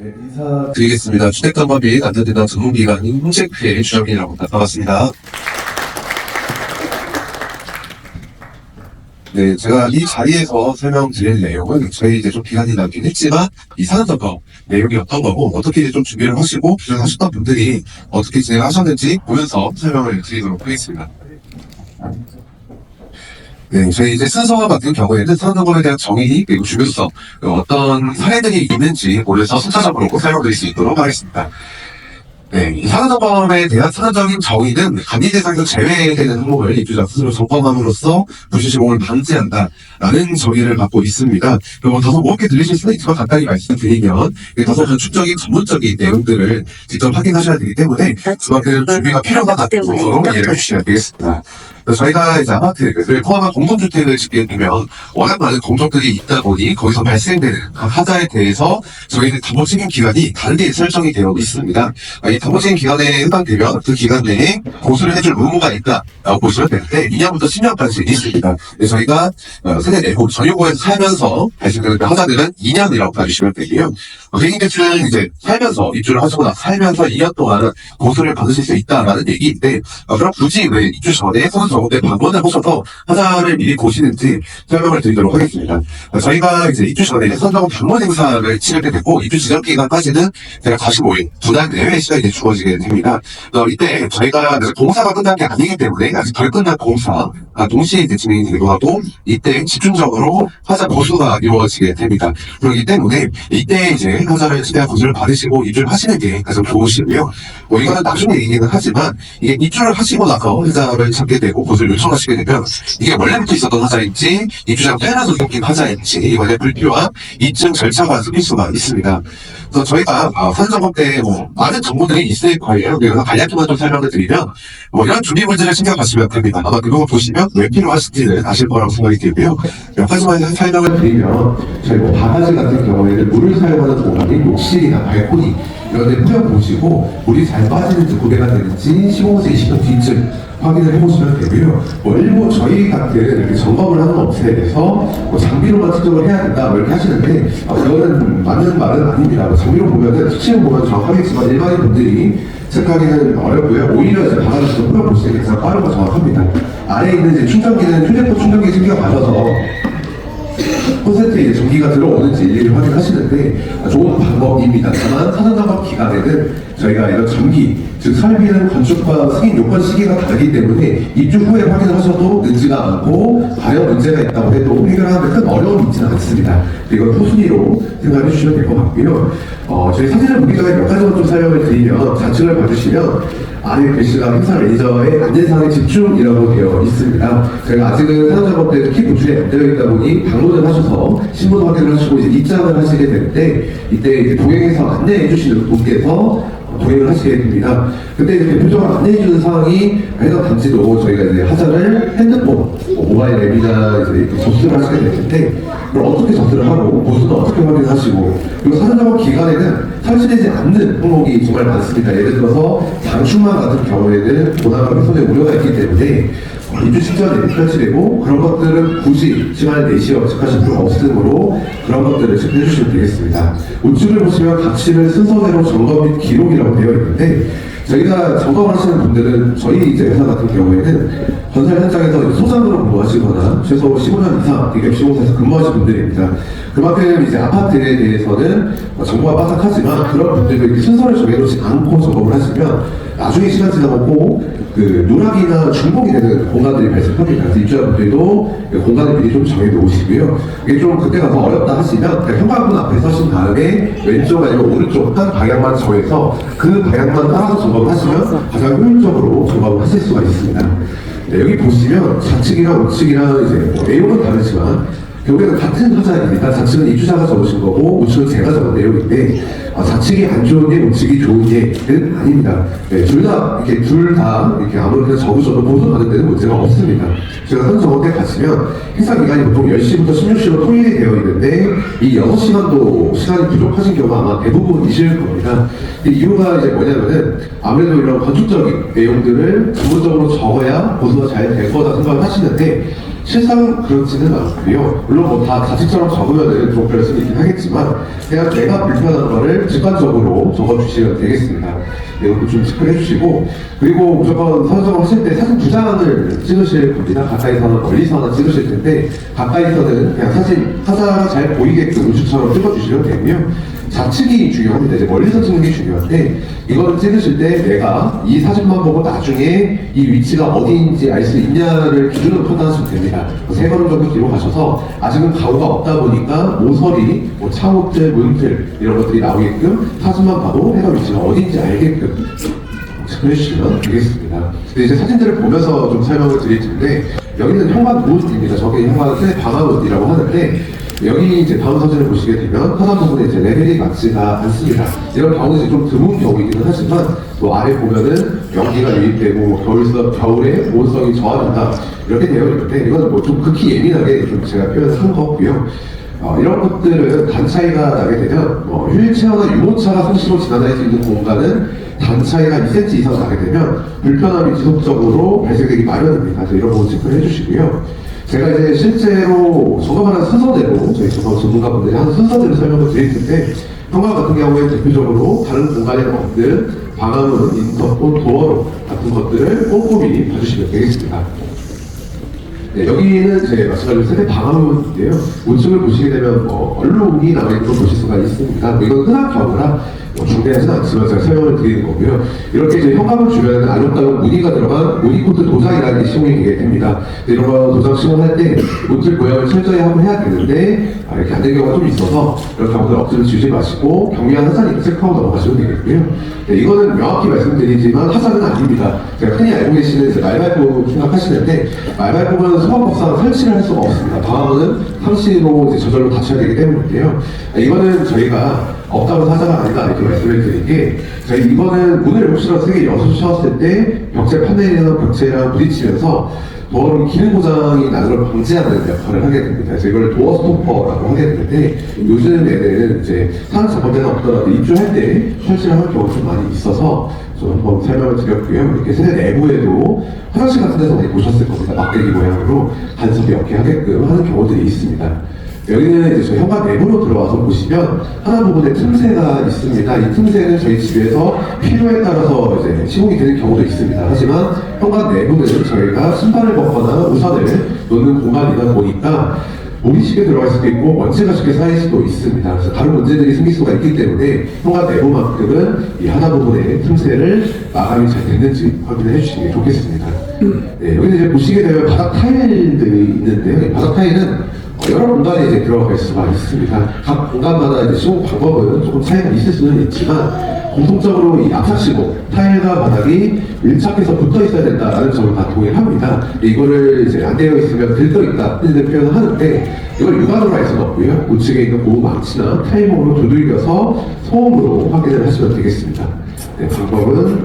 네, 인사드리겠습니다. 주택담보 및 안전재단 전문기관인 홍채회 주정민이라고 합니다. 반갑습니다. 네, 제가 이 자리에서 설명드릴 내용은 저희 이제 좀 기간이 남긴 했지만 이 사전점검 내용이 어떤 거고 어떻게 이제 좀 준비를 하시고 기존하셨던 분들이 어떻게 진행하셨는지 보면서 설명을 드리도록 하겠습니다. 네, 저희 이제 순서 같은 경우에는 사전점검에 대한 정의 그리고 중요성 어떤 사례들이 있는지 오늘서 순차적으로 설명드릴 수 있도록 하겠습니다. 네, 이 사전점검에 대한 사전적인 정의는 감리 대상에서 제외되는 항목을 입주자 스스로 점검함으로써 불실시공을 방지한다라는 정의를 갖고 있습니다. 그리고 다소 무겁게 들리실 수는 있지만 간단히 말씀드리면 다소 건축적인 전문적인 내용들을 직접 확인하셔야 되기 때문에 그만큼 준비가 필요하다고 이해를 해주셔야 되겠습니다. 저희가 이제 아파트를 포함한 공동주택을 짓게 되면 워낙 많은 공정들이 있다 보니 거기서 발생되는 하자에 대해서 저희는 담보 책임 기간이 다르게 설정이 되어 있습니다. 이 담보 책임 기간에 해당되면 그 기간 내에 고수를 해줄 의무가 있다라고 보시면 되는데 2년부터 10년까지 있습니다. 저희가 세대 내고 전용구에서 살면서 발생되는 하자들은 2년이라고 봐주시면 되고요. 개인주택은 이제 살면서 입주를 하시거나 살면서 2년 동안 고수를 받으실 수 있다라는 얘기인데 그럼 굳이 왜 입주 전에 서류때 방문을 하셔서 하자를 미리 보시는지 설명을 드리도록 하겠습니다. 저희가 이제 입주 전에 선정은 방문 행사를 치를 때 됐고 입주 지정 기간까지는 제가 45일 2달 내외의 시간이 주어지게 됩니다. 이때 저희가 공사가 끝난 게 아니기 때문에 아직 덜 끝난 공사가 동시에 이제 진행이 되기도 하고 이때 집중적으로 하자 고수가 이루어지게 됩니다. 그렇기 때문에 이때 이제 하자를 최대한 고수를 받으시고 입주를 하시는 게 가장 좋으시고요. 이거는 나중에 얘기는 하지만 이게 입주를 하시고 나서 하자를 찾게 되고 고수를 요청하시게 되면 이게 원래부터 있었던 하자인지 입주자가 빼놔서 생긴 하자인지 이번에 불필요한 입증 절차가 생길 수가 있습니다. 그래서 저희가 사전점검 때 많은 정보들이 있을 거예요. 그래서 간략히만 좀 설명을 드리면 이런 준비 문제를 신경하시면 됩니다. 아마 그거 보시면 왜 필요하신지는 아실 거라고 생각이 들고요. 몇 가지만 설명을 드리면 저희 바가지 같은 경우에는 물을 사용하는 공간이 욕실이나 발코니 이런 데 뿌려보시고 물이 잘 빠지는지 고개가 되는지 15에서 20분 뒤쯤 확인을 해보시면 되고요. 일부 저희 같은 이렇게 점검을 하는 업체에서 장비로만 측정을 해야 된다 이렇게 하시는데 이거는 맞는 말은 아닙니다. 장비로 보면은 수치로 보면 정확하겠지만 일반인 분들이 체크하기는 어렵고요. 오히려 이제 바닥에서 뿌려보시는 게 가장 빠르고 정확합니다. 아래에 있는 이제 충전기는 휴대폰 충전기 챙겨 가셔서 콘센트에 이제 전기가 들어오는지 일일이 확인하시는데 좋은 방법입니다. 다만 사전점검 기간에는 저희가 이런 전기, 즉 설비는 건축과 승인 요건 시기가 다르기 때문에 입주 후에 확인하셔도 늦지가 않고 과연 문제가 있다고 해도 해결하는데 큰 어려움이 있지는 않습니다. 이건 토순위로 생각해 주시면 될 것 같고요. 저희 사진을 보기 전에 몇 가지만 좀 설명을 드리면 좌측을 봐주시면 아래 글씨가 행사 매니저의 안전사항에 집중이라고 되어 있습니다. 저희가 아직은 사전점검 때도 키 구출이 안 되어 있다 보니 방문을 하셔서 신분 확인을 하시고 이제 입장을 하시게 되는데 이때 이제 동행해서 안내해 주시는 분께서 동행을 하시게 됩니다. 근데 이제 대표적으로 안내해주는 사항이 해당 단지도 저희가 이제 하자를 핸드폰, 모바일 앱이나 이제 이렇게 접수를 하시게 될 텐데 그걸 어떻게 접수를 하고 보수는 어떻게 확인하시고 그리고 사전점검 기간에는 설치되지 않는 항목이 정말 많습니다. 예를 들어서 장충망 같은 경우에는 도난과 훼손의 우려가 있기 때문에 입주 직전에 설치되고 그런 것들은 굳이 시간을 내시어 체크하실 필요가 없으므로 그런 것들을 체크해 주시면 되겠습니다. 우측을 보시면 각실을 순서대로 점검 및 기록이라고 되어 있는데 저희가 점검을 하시는 분들은 저희 이제 회사 같은 경우에는 건설 현장에서 소장으로 근무하시거나 최소 15년 이상 기업 시공사에서 근무하신 분들입니다. 그만큼 이제 아파트에 대해서는 정보가 빠삭하지만 그런 분들도 이렇게 순서를 정해놓지 않고 점검을 하시면 나중에 시간 지나고 꼭 누락이나 중복이 되는 공간들이 발생합니다. 그래서 입주자분들도 공간을 미리 좀 정해놓으시고요. 이게 좀 그때 가서 어렵다 하시면 현관문 앞에 서신 다음에 왼쪽 아니면 오른쪽 한 방향만 정해서 그 방향만 따라서 점검을 하시면 가장 효율적으로 점검을 하실 수가 있습니다. 네, 여기 보시면 좌측이랑 우측이랑 이제 내용은 다르지만 결국에는 같은 하자입니다. 좌측은 입주자가 적으신 거고 우측은 제가 적은 내용인데 좌측이 안 좋은 게 우측이 좋은 게는 아닙니다. 네, 둘 다 이렇게 아무렇게나 적으셔도 보존하는 데는 문제가 없습니다. 제가 선정원에 가시면 행사 기간이 보통 10시부터 16시로 통일이 되어 있는데 이 6시간도 시간이 부족하신 경우가 아마 대부분이실 겁니다. 이유가 이제 뭐냐면은 아무래도 이런 건축적인 내용들을 전문적으로 적어야 보수가 잘 될 거다 생각을 하시는데 실상 그렇지는 않고요. 물론 뭐 다 자식처럼 적으면은 좀 그럴 수는 있긴 하겠지만 그냥 내가 불편한 거를 직관적으로 적어주시면 되겠습니다. 이것도 좀 체크해 주시고, 그리고 무조건 사진 작업 하실 때 사진 두 장을 찍으실 겁니다. 가까이서는 멀리서 하나 찍으실 텐데 가까이서는 그냥 사진 타자가 잘 보이게끔 우주처럼 찍어주시면 되고요. 좌측이 중요합니다. 이제 멀리서 찍는 게 중요한데, 이거를 찍으실 때 내가 이 사진만 보고 나중에 이 위치가 어디인지 알 수 있냐를 기준으로 판단하시면 됩니다. 세 걸음 정도 뒤로 가셔서 아직은 가구가 없다 보니까 모서리, 뭐 창호틀, 문틀 이런 것들이 나오게끔 사진만 봐도 해당 위치가 어디인지 알게끔 해주시면 되겠습니다. 근데 이제 사진들을 보면서 좀 설명을 드릴 텐데, 여기는 현관문입니다. 저게 현관의 방화문이라고 하는데, 여기 이제 다음 사진을 보시게 되면 하단 부분에 이제 레벨이 맞지가 않습니다. 이런 경우는 이제 좀 드문 경우이기는 하지만, 또 아래 보면은 연기가 유입되고 겨울에 온성이 저하된다 이렇게 되어 있는데, 이건 뭐 좀 극히 예민하게 좀 제가 표현한 거고요. 이런 것들은 단 차이가 나게 되면 휠체어나 유모차가 상시로 지나다닐 수 있는 공간은 단 차이가 2cm 이상 나게 되면 불편함이 지속적으로 발생되기 마련입니다. 그래서 이런 부분 체크를 해주시고요. 제가 이제 실제로 점검하는 순서대로 저희 점검 전문가분들이 하는 순서대로 설명을 드릴 텐데, 현관 같은 경우에 대표적으로 다른 공간에 없는 방화문, 인터폰, 도어로 같은 것들을 꼼꼼히 봐주시면 되겠습니다. 네, 여기는 제 마찬가지로 세대 방화문인데요. 우측을 보시게 되면 얼룩이 남아있는 걸 보실 수가 있습니다. 이건 흔한 경우라 중대하지는 않지만 제가 설명을 드리는 거고요. 이렇게 이제 현관문 주변에는 알록달록 무늬가 들어간 무늬코트 도장이라는 게 시공이 되게 됩니다. 이런 거 도장 시공할 때 문틀 모양을 철저히 하고 해야 되는데 이렇게 안 되는 경우가 좀 있어서 이런 경우들 억지로 지우지 마시고 경미한 하자니까 체크하고 넘어가시면 되겠고요. 네, 이거는 명확히 말씀드리지만 하자는 아닙니다. 제가 흔히 알고 계시는 이제 말발굽 생각하시는데, 말발굽은 소방법상 설치를 할 수가 없습니다. 방화문은 상시로 이제 저절로 닫혀야 되기 때문인데요. 이거는 저희가 없다고 사자가 아니다 이렇게 말씀을 드린 게, 저희 이거는 문을 혹시라도 세게 여수셨을 때 벽체 판넬이나 벽체랑 부딪히면서 도어로 기능 고장이 나는 걸 방지하는 역할을 하게 됩니다. 그래서 이걸 도어 스토퍼라고 하게 되는데, 요즘 애들은 이제 사는 작업대는 없더라도 입주할 때 설치를 하는 경우가 좀 많이 있어서 좀 한번 설명을 드렸고요. 이렇게 세대 내부에도 화장실 같은 데서 많이 보셨을 겁니다. 막대기 모양으로 간섭이 없게 하게끔 하는 경우들이 있습니다. 여기는 이제 저희 현관 내부로 들어와서 보시면 하나 부분에 틈새가 있습니다. 이 틈새는 저희 집에서 필요에 따라서 이제 시공이 되는 경우도 있습니다. 하지만 현관 내부는 저희가 신발을 벗거나 우산을 놓는 공간이다 보니까 물이 쉽게 들어갈 수도 있고 먼지가 쉽게 쌓일 수도 있습니다. 그래서 다른 문제들이 생길 수가 있기 때문에 현관 내부만큼은 이 하나 부분의 틈새를 마감이 잘 됐는지 확인해 주시는 게 좋겠습니다. 네, 여기는 이제 보시게 되면 바닥 타일들이 있는데요. 이 바닥 타일은 여러 공간에 이제 들어갈 수가 있습니다. 각 공간마다 이제 시공 방법은 조금 차이가 있을 수는 있지만, 공통적으로 이 앞차 시공, 타일과 바닥이 밀착해서 붙어 있어야 된다라는 점을 다 동의합니다. 이거를 이제 안 되어 있으면 들떠 있다 이런 표현을 하는데, 이걸 육안으로 할 수는 없고요. 우측에 있는 고무 망치나 타일봉으로 두들겨서 소음으로 확인을 하시면 되겠습니다. 네, 방법은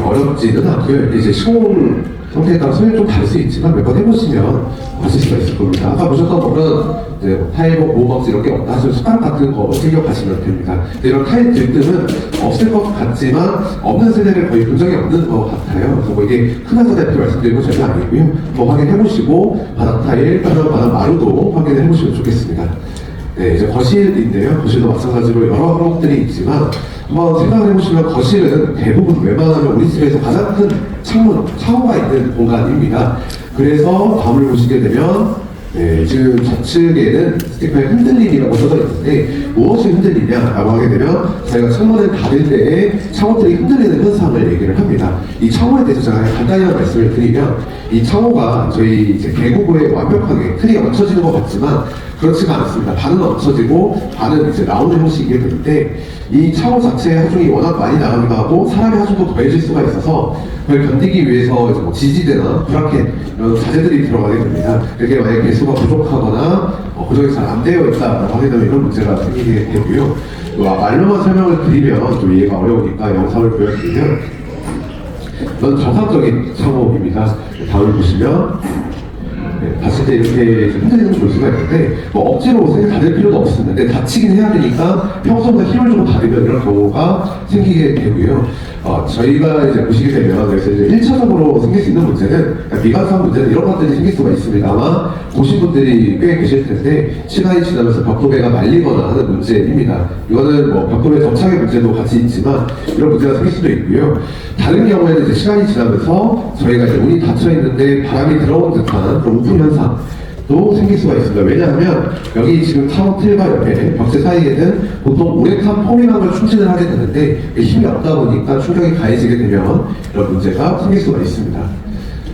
어렵지는 않고요. 이제 시공 상태에 따라 설명이 좀 다를 수 있지만 몇 번 해보시면 아실 수가 있을 겁니다. 아까 보셨던 거는 이제 타일복, 모범스 이렇게 없다 하시면 숟가락 같은 거 챙겨가시면 됩니다. 이런 타일 들뜸은 없을 것 같지만 없는 세대를 거의 본 적이 없는 것 같아요. 그래서 뭐 이게 흔한 세대 말씀드리는 건 절대 아니고요. 더 확인해보시고 바닥 타일, 바닥 마루도 확인해보시면 좋겠습니다. 네, 이제 거실인데요. 거실도 마찬가지로 여러 항목들이 있지만 한번 생각을 해보시면 거실은 대부분 웬만하면 우리 집에서 가장 큰 창호가 있는 공간입니다. 그래서 다음을 보시게 되면 지금 좌측에는 스티커에 흔들림이라고 써져 있는데, 무엇이 흔들리냐라고 하게 되면 저희가 창문을 닫을 때에 창호들이 흔들리는 현상을 얘기를 합니다. 이 창호에 대해서 제가 간단히 말씀을 드리면, 이 창호가 저희 이제 개구부에 완벽하게 크리가 맞춰지는 것 같지만 그렇지가 않습니다. 반은 없어지고 반은 이제 나오는 형식이기 때문에 이 창호 자체의 하중이 워낙 많이 나가기도 하고 사람의 하중도 더해질 수가 있어서 그걸 견디기 위해서 이제 뭐 지지대나 브라켓 이런 자재들이 들어가게 됩니다. 이렇게 만약에 개수가 부족하거나 고정이 잘 안 되어 있다라고 하게 되면 이런 문제가 생기게 되고요. 말로만 설명을 드리면 좀 이해가 어려우니까 영상을 보여드리면, 이건 정상적인 창호입니다. 다음을 보시면 다칠 때 이렇게 흔들리는 걸 볼 수가 있는데 뭐 억지로 생각 다닐 필요도 없습니다. 근데 다치긴 해야 되니까 평소보다 힘을 좀 다리면 이런 경우가 생기게 되고요. 저희가 이제 보시게 되면 그래서 이제 1차적으로 생길 수 있는 문제는 미관상 문제는 이런 것들이 생길 수가 있습니다. 아마 보신 분들이 꽤 계실 텐데 시간이 지나면서 벽도배가 말리거나 하는 문제입니다. 이거는 뭐 벽도배 접착의 문제도 같이 있지만 이런 문제가 생길 수도 있고요. 다른 경우에는 이제 시간이 지나면서 저희가 이제 문이 닫혀 있는데 바람이 들어온 듯한 그런 우풍 현상 도 생길 수가 있습니다. 왜냐하면 여기 지금 타워 틀과 옆에 벽체 사이에는 보통 우레탄 폼이라는 충진을 하게 되는데 힘이 없다 보니까 충격이 가해지게 되면 이런 문제가 생길 수가 있습니다.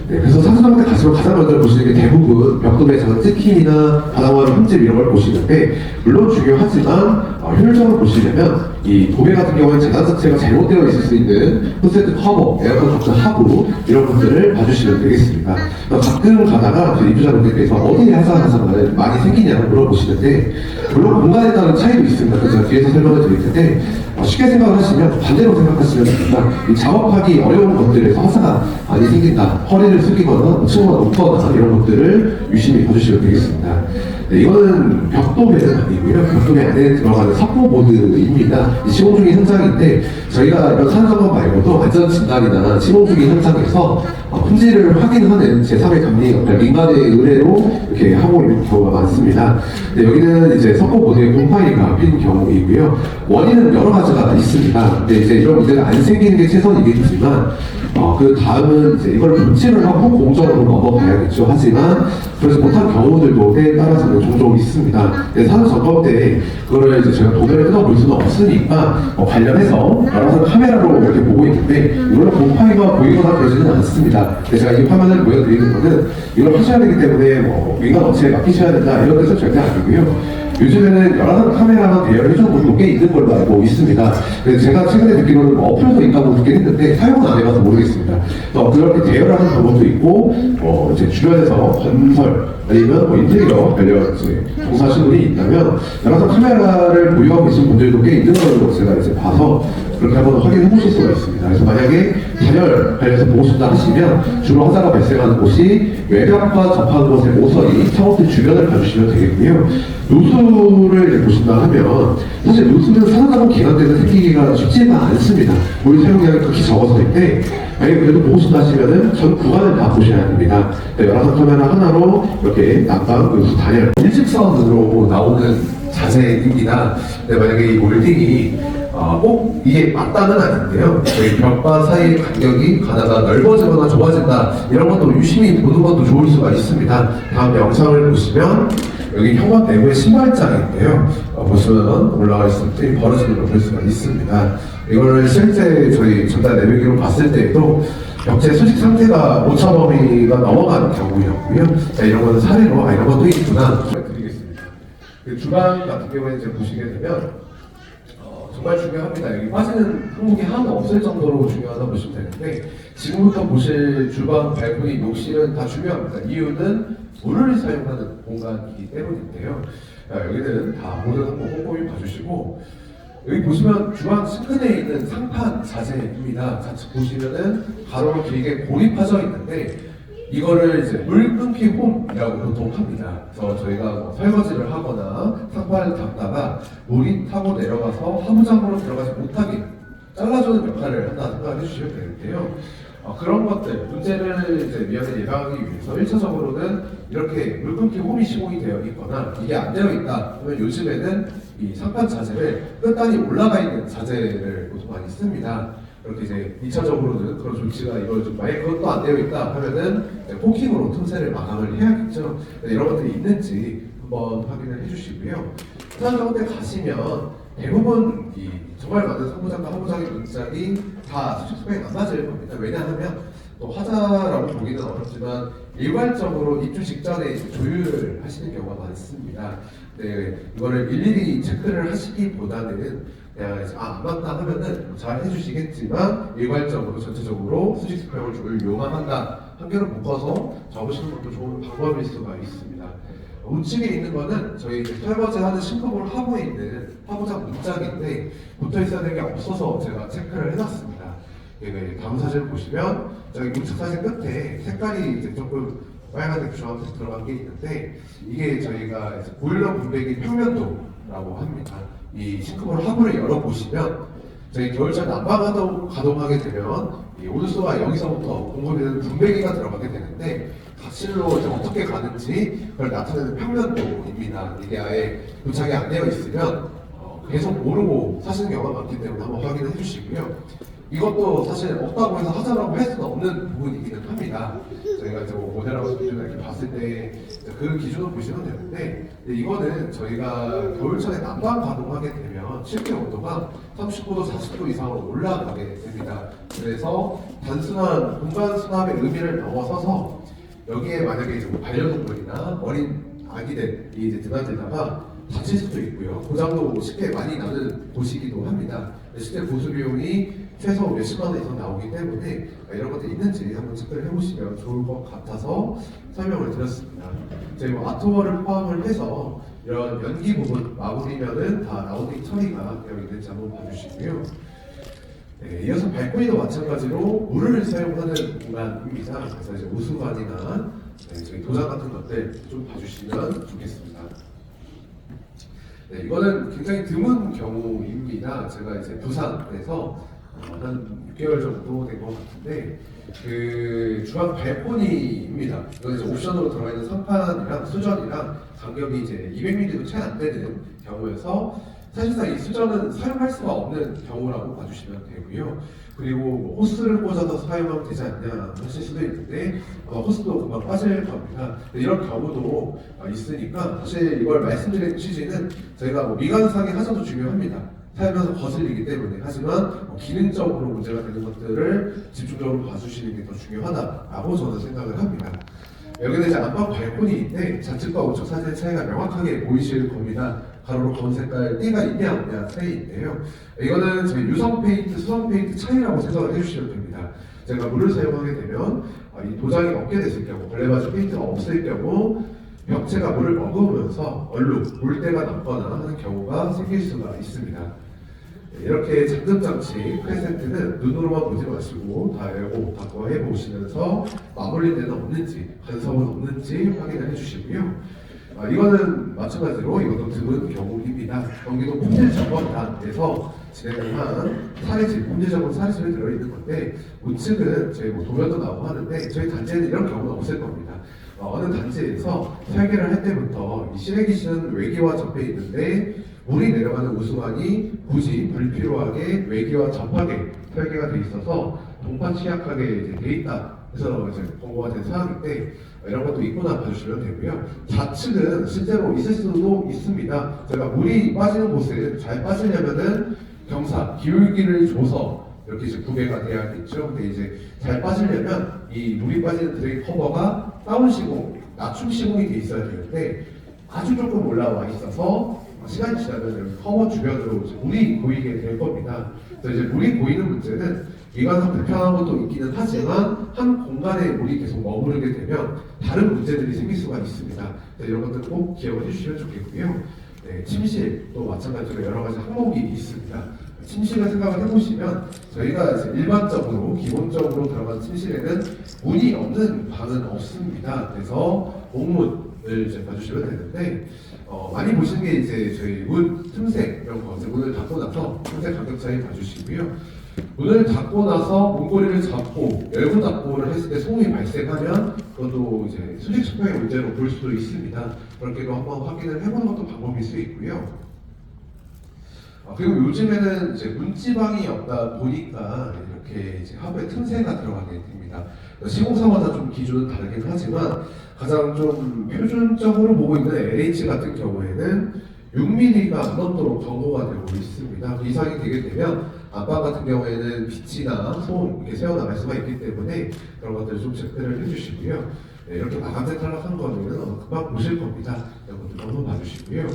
네, 그래서 상수장한테 가시면 가장 먼저 보시는 게 대부분 벽돌의 작은 찍힘이나 바닥화의 흠집 이런 걸 보시는데 물론 중요하지만 효율적으로 보시려면 이 도배 같은 경우는 재단 자체가 잘못되어 있을 수 있는 콘센트 커버, 에어컨 덕트 하부 이런 것들을 봐주시면 되겠습니다. 가끔 가다가 입주자분들께서 어디에 하자가 많이 생기냐고 물어보시는데 물론 공간에 따른 차이도 있습니다. 그래서 제가 뒤에서 설명을 드릴 텐데 쉽게 생각을 하시면 반대로 생각하시면 됩니다. 이 작업하기 어려운 것들에서 화사가 많이 생긴다. 허리를 숙이거나 층호가 높거나 이런 것들을 유심히 봐주시면 되겠습니다. 네, 이거는 벽도배는 아니고요. 벽도배 안에 들어가는 삽보보드입니다. 시공 중인 현장인데 저희가 이런 산업업 말고도 안전 진단이나 시공 중인 현장에서 품질을 확인하는 제3의 감리 역할, 민간의 의뢰로 이렇게 하고 있는 경우가 많습니다. 네, 여기는 이제 석고보드에 곰팡이가 핀 경우이고요. 원인은 여러 가지가 있습니다. 근데 이제 이런 문제가 안 생기는 게 최선이겠지만 그 다음은 이제 이걸 분칠을 하고 공정으로 넘어가야겠죠. 하지만 그래서 못한 경우들도 때에 따라서는 종종 있습니다. 산업 점검 때 그거를 이제 제가 도배를 뜯어볼 수는 없으니까 관련해서 여러 카메라로 이렇게 보고 있는데 이거는 곰팡이가 보이거나 그러지는 않습니다. 근데 제가 이 화면을 보여드리는 거는 이걸 하셔야 되기 때문에 뭐 민간 업체에 맡기셔야 된다 이런 뜻은 절대 아니고요. 요즘에는 여러 카메라가 대여를 해주는 곳도 꽤 있는 걸로 알고 있습니다. 그래서 제가 최근에 듣기로는 어플도 있다고 듣긴 했는데 사용은 안 해봐서 모르겠습니다. 그렇게 대여를 하는 방법도 있고, 이제 주변에서 건설 아니면 인테리어 관련 이제 종사하시는 분이 있다면 여러 카메라를 보유하고 계신 분들도 꽤 있는 걸로 제가 이제 봐서 그렇게 한번 확인해 보실 수가 있습니다. 그래서 만약에 단열 관련해서 보고 싶다 하시면 주로 화자가 발생하는 곳이 외벽과 접하는 곳의 모서리, 창호틀 주변을 봐주시면 되겠고요. 누수를 이제 보신다 하면 사실 누수는 산업하고 기관대에서 생기기가 쉽지가 않습니다. 우리 사용량이 극히 적어서일 때 만약에 그래도 보고 싶다 하시면은 전 구간을 다 보셔야 됩니다. 여러 카메라 하나로 이렇게 난방, 누수, 단열 일직선으로 나오는 자재입니다. 만약에 이 몰딩이 꼭 이게 맞다는 아닌데요. 저희 벽과 사이의 간격이 가다가 넓어지거나 좁아진다 이런 것도 유심히 보는 것도 좋을 수가 있습니다. 다음 영상을 보시면 여기 현관 내부의 신발장인데요. 보시면 올라가 있을 때 벌어지는 걸 볼 수가 있습니다. 이거를 실제 저희 전달 내부기로 봤을 때에도 벽체 수직 상태가 오차 범위가 넘어가는 경우였고요. 자, 이런 거는 사례로 이런 것도 있구나 드리겠습니다. 그 주방 같은 경우에 이제 보시게 되면 정말 중요합니다. 여기 빠지는 항목이 하나도 없을 정도로 중요하다 보시면 되는데 지금부터 보실 주방, 발코니, 욕실은 다 중요합니다. 이유는 물을 사용하는 공간이기 때문인데요. 여기는 다 모든 항목 꼼꼼히 봐주시고 여기 보시면 주방 싱크대에 있는 상판 자재입니다. 같이 보시면은 가로로 길게 고립하져 있는데 이거를 이제 물 끊기 홈이라고 보통 합니다. 그래서 저희가 뭐 설거지를 하거나 상판을 닦다가 물이 타고 내려가서 하부장으로 들어가지 못하게 잘라주는 역할을 한다 생각을 해주시면 되는데요. 그런 것들, 문제를 이제 미연에 예방하기 위해서 1차적으로는 이렇게 물 끊기 홈이 시공이 되어 있거나 이게 안 되어 있다 그러면 요즘에는 이 상판 자재를 끝단이 올라가 있는 자재를 보통 많이 씁니다. 그렇게 이제 2차적으로는 그런 조치가 이루어지고 만약 그것도 안 되어 있다 하면은 포킹으로 틈새를 마감을 해야겠죠. 이런 것들이 있는지 한번 확인을 해주시고요. 산업대 가시면 대부분 이 정말 많은 상부장과 하부장의 문짝이 다 수직 스펙이 안 맞을 겁니다. 왜냐하면 또 화자라고 보기는 어렵지만 일괄적으로 입주 직전에 조율을 하시는 경우가 많습니다. 네, 이거를 일일이 체크를 하시기보다는 그냥 안 맞다 하면은 잘 해주시겠지만 일괄적으로 전체적으로 수직 스펙을 조율 요만한다 한 개로 묶어서 적으시는 것도 좋은 방법일 수가 있습니다. 우측에 있는 거는 저희 설거지 하는 신품으로 하고 있는 하부장 문짝인데 붙어 있어야 되는 게 없어서 제가 체크를 해놨습니다. 다음 사진 보시면 저기 우측 사진 끝에 색깔이 이제 조금 빨간색, 주황색 들어간 게 있는데 이게 저희가 이제 보일러 분배기 평면도라고 합니다. 이 싱크볼 하부를 열어보시면 저희 겨울철 난방 가동하게 되면 이 온수가 여기서부터 공급되는 분배기가 들어가게 되는데 각실로 이제 어떻게 가는지 그걸 나타내는 평면도입니다. 이게 아예 도착이 안 되어 있으면 계속 모르고 사시는 경우가 많기 때문에 한번 확인을 해주시고요. 이것도 사실 없다고 해서 하자라고 할 수는 없는 부분이기는 합니다. 저희가 이제 뭐 모델하우스 기준을 이렇게 봤을 때 그 기준을 보시면 되는데 이거는 저희가 겨울철에 난방 가동하게 되면 실내 온도가 39도, 40도 이상으로 올라가게 됩니다. 그래서 단순한 공간 수납의 의미를 넘어서서 여기에 만약에 이제 뭐 반려동물이나 어린 아기들이 이제 드나들다가 다칠 수도 있고요. 고장도 쉽게 많이 나는 곳이기도 합니다. 실제 보수 비용이 최소 몇십만 원 이상 나오기 때문에 이런 것들이 있는지 한번 체크를 해보시면 좋을 것 같아서 설명을 드렸습니다. 저희 뭐 아트월을 포함을 해서 이런 연기 부분 마무리면은 다 라운딩 처리가 되어 있는지 한번 봐주시고요. 네, 이어서 발코니도 마찬가지로 물을 사용하는 공간입니다. 그래서 이제 우수관이나 저희 도장 같은 것들 좀 봐주시면 좋겠습니다. 네, 이거는 굉장히 드문 경우입니다. 제가 이제 부산에서 한 6개월 정도 된 것 같은데 그 주방 발코니입니다. 이거 이제 옵션으로 들어가 있는 선판이랑 수전이랑 간격이 이제 200mm도 채 안 되는 경우여서 사실상 이 수전은 사용할 수가 없는 경우라고 봐주시면 되고요. 그리고 뭐 호스를 꽂아서 사용하면 되지 않냐 하실 수도 있는데 호스도 금방 빠질 겁니다. 이런 경우도 있으니까 사실 이걸 말씀드린 취지는 저희가 뭐 미관상의 하자도 중요합니다. 살면서 거슬리기 때문에. 하지만 기능적으로 문제가 되는 것들을 집중적으로 봐주시는 게 더 중요하다라고 저는 생각을 합니다. 여기는 이제 안방 발코니인데 좌측과 우측 사진의 차이가 명확하게 보이실 겁니다. 가로로 검은 색깔 띠가 있냐 없냐 차이인데요. 이거는 저희 유성 페인트, 수성 페인트 차이라고 생각을 해주시면 됩니다. 제가 물을 사용하게 되면 이 도장이 없게 됐을 경우, 걸레바지 페인트가 없을 경우 벽체가 물을 머금으면서 얼룩, 물때가 남거나 하는 경우가 생길 수가 있습니다. 이렇게 잠금 장치 프레센트는 눈으로만 보지 마시고 다 열고 닫고 해보시면서 마블린 데는 없는지, 간섭은 없는지 확인을 해주시고요. 이거는 마찬가지로 이것도 드문 경우입니다. 경기도 품질점검단에서 진행을 한 사례집, 품질점검 사례집에 들어있는 건데 우측은 저희 뭐 도면도 나오고 하는데 저희 단지에는 이런 경우는 없을 겁니다. 어느 단지에서 설계를 할 때부터 이 시래기실은 외기와 접해 있는데 물이 내려가는 우수관이 굳이 불필요하게 외기와 접하게 설계가 돼 있어서 동파 취약하게 이제 돼 있다. 그래서 이제 공고가 된 사항인데 이런 것도 있구나 봐주시면 되고요. 좌측은 실제로 있을 수도 있습니다. 제가 물이 빠지는 곳에 잘 빠지려면은 경사, 기울기를 줘서 이렇게 이제 구배가 돼야겠죠. 근데 이제 잘 빠지려면 이 물이 빠지는 드레인 커버가 다운 시공, 낮춤 시공이 돼 있어야 되는데 아주 조금 올라와 있어서 시간이 지나면 커버 주변으로 물이 고이게 될 겁니다. 그래서 이제 물이 고이는 문제는 미관상 불편한 것도 있기는 하지만 한 공간에 물이 계속 머무르게 되면 다른 문제들이 생길 수가 있습니다. 이런 것들 꼭 기억을 해주시면 좋겠고요. 네, 침실도 마찬가지로 여러 가지 항목이 있습니다. 침실을 생각을 해보시면 저희가 이제 일반적으로 기본적으로 들어간 침실에는 문이 없는 방은 없습니다. 그래서 옥문을 이제 봐주시면 되는데 많이 보시는 게 이제 저희 문 틈새 이런 거 문을 닫고 나서 틈새 간격 차이 봐주시고요. 문을 닫고 나서 문고리를 잡고 열고 닫고를 했을 때 소음이 발생하면 그것도 이제 수직 수평의 문제로 볼 수도 있습니다. 그렇게도 한번 확인을 해보는 것도 방법일 수 있고요. 그리고 요즘에는 이제 문지방이 없다 보니까 이렇게 이제 하부에 틈새가 들어가게 됩니다. 시공사마다 좀 기준은 다르긴 하지만 가장 좀 표준적으로 보고 있는 LH 같은 경우에는 6mm가 안 넘도록 경고가 되고 있습니다. 그 이상이 되게 되면 안방 같은 경우에는 빛이나 소음 이렇게 새어나갈 수가 있기 때문에 그런 것들을 좀 체크를 해주시고요. 네, 이렇게 마감재 탈락한 거는 금방 보실 겁니다. 이런 것들 한번 봐주시고요.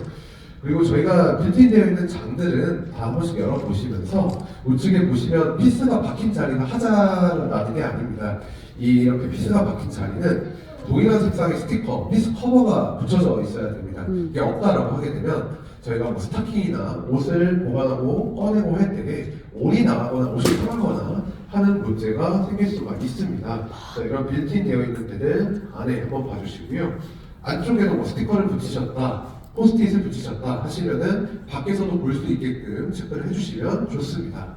그리고 저희가 빌트인 되어 있는 장들은 다 한 번씩 열어보시면서 우측에 보시면 피스가 박힌 자리가 하자라는 게 아닙니다. 이렇게 피스가 박힌 자리는 동일한 색상의 스티커, 피스 커버가 붙여져 있어야 됩니다. 이게 없다라고 하게 되면 저희가 뭐 스타킹이나 옷을 보관하고 꺼내고 할 때 올이 나가거나 옷이 상하거나 하는 문제가 생길 수가 있습니다. 자, 이런 빌트인 되어 있는 데를 안에 한번 봐주시고요. 안쪽에도 뭐 스티커를 붙이셨다, 포스트잇을 붙이셨다 하시면은 밖에서도 볼 수 있게끔 체크를 해주시면 좋습니다.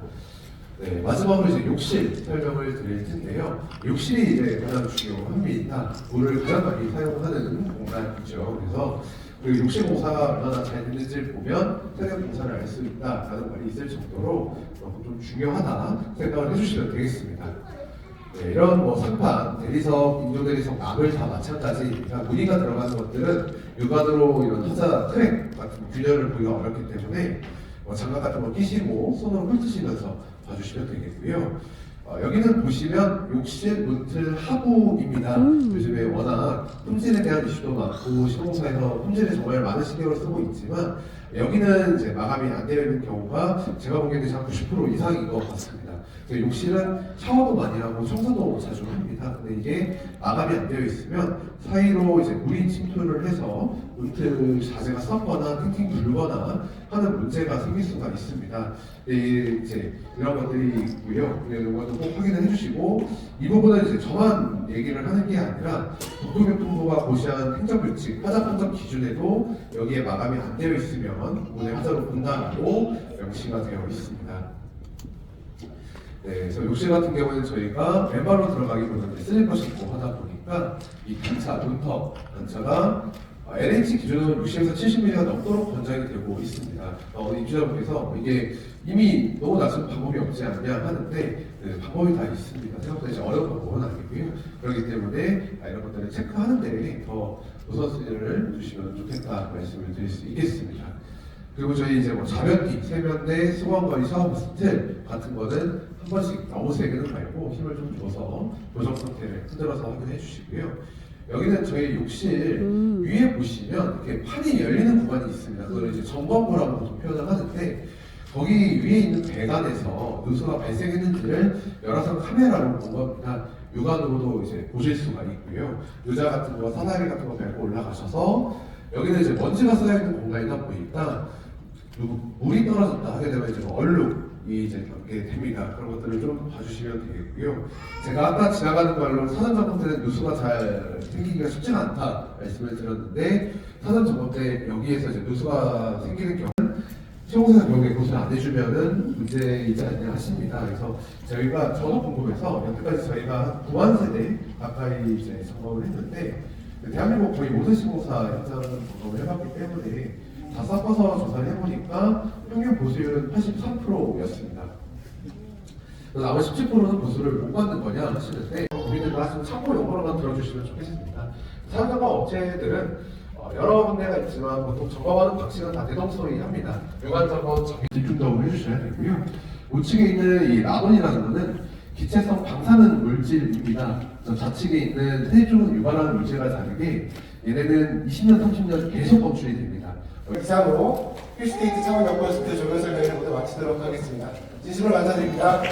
네, 마지막으로 이제 욕실 설명을 드릴 텐데요. 욕실이 이제 가장 중요합니다. 물을 가장 많이 사용하는 공간이죠. 그래서 그 욕실 공사가 얼마나 잘 됐는지를 보면 세대 공사를 알 수 있다라는 말이 있을 정도로 좀 중요하다 생각을 해주시면 되겠습니다. 네, 이런 뭐 상판, 대리석, 인조대리석, 나물 다 마찬가지입니다. 무늬가 들어가는 것들은 육안으로 이런 하자, 트랙 같은 균열을 보기가 어렵기 때문에 장갑 같은 거 끼시고 손으로 훑으시면서 봐주시면 되겠고요. 여기는 보시면 욕실 문틀 하부입니다. 요즘에 워낙 품질에 대한 이슈도 많고 시공사에서 품질에 정말 많은 신경을 쓰고 있지만 여기는 이제 마감이 안 되어 있는 경우가 제가 보기에는 한 90% 이상인 것 같습니다. 욕실은 샤워도 많이 하고 청소도 자주 합니다. 근데 이게 마감이 안 되어 있으면 사이로 이제 물이 침투를 해서 문틀 자재가 썩거나 팅팅 불거나 하는 문제가 생길 수가 있습니다. 이제 이런 것들이 있고요. 이런 것도 꼭 확인을 해주시고 이 부분은 이제 저만 얘기를 하는 게 아니라 국토교통부가 고시한 행정규칙 하자 판정 기준에도 여기에 마감이 안 되어 있으면 문의 하자로 본다고 명시가 되어 있습니다. 네, 그래서 욕실 같은 경우에는 저희가 맨발로 들어가기보다는 슬리퍼 신고 하다 보니까 이 단차, 문턱 단차가 LH 기준으로 60에서 70mm가 넘도록 권장이 되고 있습니다. 입주자분께서 이게 이미 너무 낮은 방법이 없지 않냐 하는데 방법이 다 있습니다. 생각보다 이제 어려운 방법은 아니고요. 그렇기 때문에 이런 것들을 체크하는 데 더 우선순위를 주시면 좋겠다 말씀을 드릴 수 있겠습니다. 그리고 저희 이제 뭐 자변기, 세면대, 수건거리, 샤워 스틸 같은 거는 한 번씩 너무 세게는 말고 힘을 좀 줘서 고정 상태를 흔들어서 확인해 주시고요. 여기는 저희 욕실 위에 보시면 이렇게 판이 열리는 구간이 있습니다. 그걸 이제 점검부라고 보통 표현을 하는데 거기 위에 있는 배관에서 누수가 발생했는지를 열화상 카메라로 본 겁니다. 육안으로도 이제 보실 수가 있고요. 의자 같은 거, 사다리 같은 거 밟고 올라가셔서 여기는 이제 먼지가 쌓여있는 공간이다 보니까 물이 떨어졌다 하게 되면 이제 얼룩이 이제 겪게 됩니다. 그런 것들을 좀 봐주시면 되겠고요. 제가 아까 지나가는 말로 사전 점검 때는 누수가 잘 생기기가 쉽지는 않다 말씀을 드렸는데 사전 점검 때 여기에서 이제 누수가 생기는 경우는 시공사 경우에 고수를 안 해주면은 문제이지 않냐 하십니다. 그래서 저희가 저도 궁금해서 여태까지 저희가 9만 세대 가까이 이제 점검을 했는데 대한민국 거의 모든 시공사 현장 점검을 해봤기 때문에 다 섞어서 조사를 해보니까 평균 보수율은 83%였습니다. 나머지 17%는 보수를 못 받는 거냐 하시는데 고민을 하시면 참고 용어로만 들어주시면 좋겠습니다. 사용자가 업체들은 여러 군데가 있지만 보통 점검하는 방식은 다 대동소이합니다. 유관 점검 집중적으로 해주셔야 되고요. 우측에 있는 이 라본이라는 것은 기체성 방사능 물질입니다. 좌측에 있는 세조 유발하는 물질과 다르게 얘네는 20년, 30년 계속 검출이 됩니다. 이상으로 필스테이트 차원 연구연습대 조별 설명을 모두 마치도록 하겠습니다. 진심으로 감사드립니다.